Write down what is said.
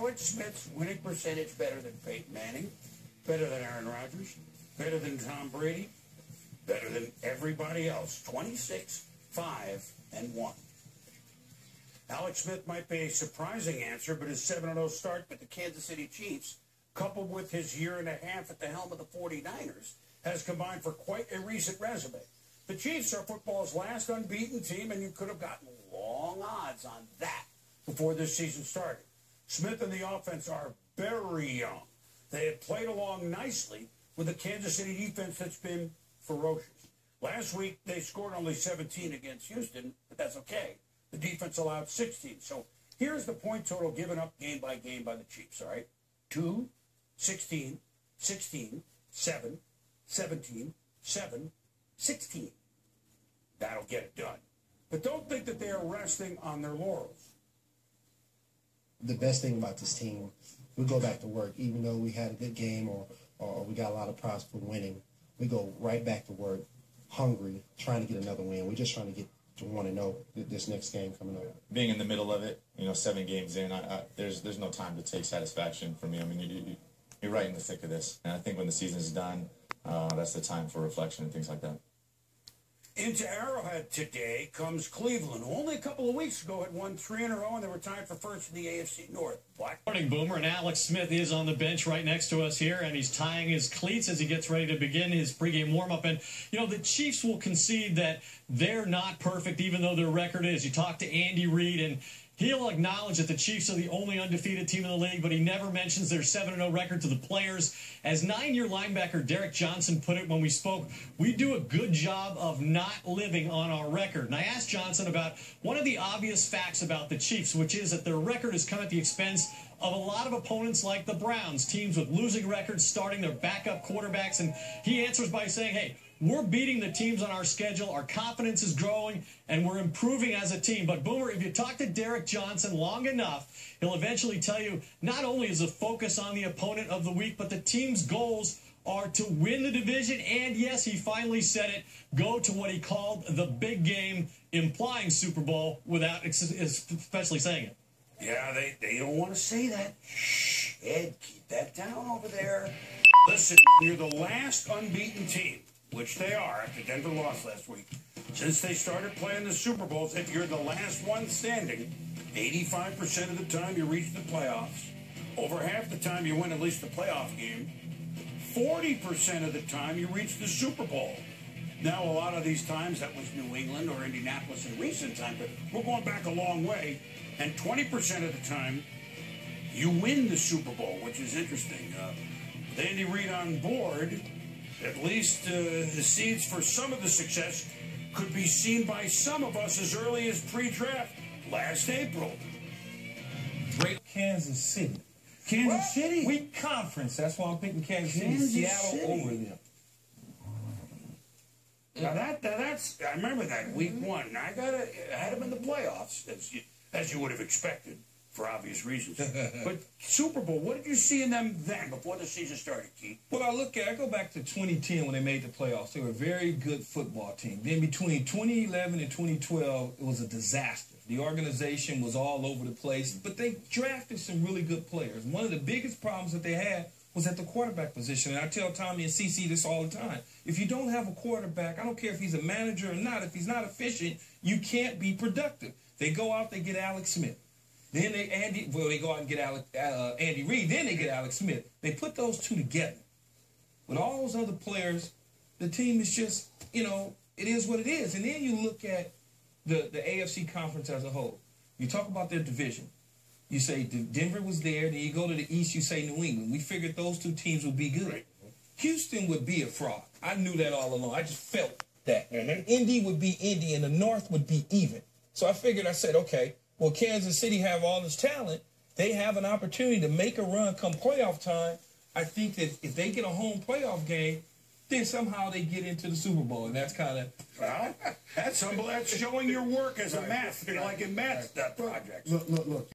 Alex Smith's winning percentage better than Peyton Manning, better than Aaron Rodgers, better than Tom Brady, better than everybody else. 26, 5, and 1. Alex Smith might be a surprising answer, but his 7-0 start with the Kansas City Chiefs, coupled with his year and a half at the helm of the 49ers, has combined for quite a recent resume. The Chiefs are football's last unbeaten team, and you could have gotten long odds on that before this season started. Smith and the offense are very young. They have played along nicely with a Kansas City defense that's been ferocious. Last week, they scored only 17 against Houston, but that's okay. The defense allowed 16. So here's the point total given up game by game by the Chiefs, all right? 2, 16, 16, 7, 17, 7, 16. That'll get it done. But don't think that they are resting on their laurels. The best thing about this team, we go back to work. Even though we had a good game or we got a lot of props for winning, we go right back to work, hungry, trying to get another win. We're just trying to get to 1-0 this next game coming up. Being in the middle of it, 7 games in, there's no time to take satisfaction for me. I mean, you're right in the thick of this. And I think when the season's done, that's the time for reflection and things like that. Into Arrowhead today comes Cleveland, who only a couple of weeks ago had won 3 in a row, and they were tied for first in the AFC North. Morning, Boomer, and Alex Smith is on the bench right next to us here, and he's tying his cleats as he gets ready to begin his pregame warm-up. And, the Chiefs will concede that they're not perfect, even though their record is. You talk to Andy Reid, and he'll acknowledge that the Chiefs are the only undefeated team in the league, but he never mentions their 7-0 record to the players. As 9-year linebacker Derek Johnson put it when we spoke, we do a good job of not living on our record. And I asked Johnson about one of the obvious facts about the Chiefs, which is that their record has come at the expense of a lot of opponents like the Browns, teams with losing records starting their backup quarterbacks. And he answers by saying, hey, we're beating the teams on our schedule, our confidence is growing, and we're improving as a team. But, Boomer, if you talk to Derek Johnson long enough, he'll eventually tell you not only is the focus on the opponent of the week, but the team's goals are to win the division. And, yes, he finally said it, go to what he called the big game, implying Super Bowl without especially saying it. Yeah, they don't want to say that. Shh, Ed, keep that down over there. Listen, you're the last unbeaten team, which they are after Denver lost last week. Since they started playing the Super Bowls, if you're the last one standing, 85% of the time you reach the playoffs. Over half the time you win at least the playoff game. 40% of the time you reach the Super Bowl. Now, a lot of these times that was New England or Indianapolis in recent time, but we're going back a long way. And 20% of the time you win the Super Bowl, which is interesting. With Andy Reid on board, at least the seeds for some of the success could be seen by some of us as early as pre-draft last April. Great Kansas City. Kansas City? Weak conference. That's why I'm picking Kansas City. Seattle over them. Now that's I remember that week 1. I had them in the playoffs, as you would have expected, for obvious reasons. But Super Bowl, what did you see in them then, before the season started, Keith? Well, I go back to 2010 when they made the playoffs. They were a very good football team. Then between 2011 and 2012, it was a disaster. The organization was all over the place, but they drafted some really good players. One of the biggest problems that they had was at the quarterback position. And I tell Tommy and CeCe this all the time. If you don't have a quarterback, I don't care if he's a manager or not, if he's not efficient, you can't be productive. They go out, they get Alex Smith. Then they go out and get Andy Reid. Then they get Alex Smith. They put those two together. With all those other players, the team is just, it is what it is. And then you look at the AFC conference as a whole. You talk about their division. You say Denver was there. Then you go to the East, you say New England. We figured those two teams would be good. Right. Houston would be a fraud. I knew that all along. I just felt that. Mm-hmm. Indy would be Indy, and the North would be even. So I said, okay, well, Kansas City have all this talent. They have an opportunity to make a run come playoff time. I think that if they get a home playoff game, then somehow they get into the Super Bowl, and that's kind of... Well, that's humble. That's showing your work as a math, like in math projects. Look.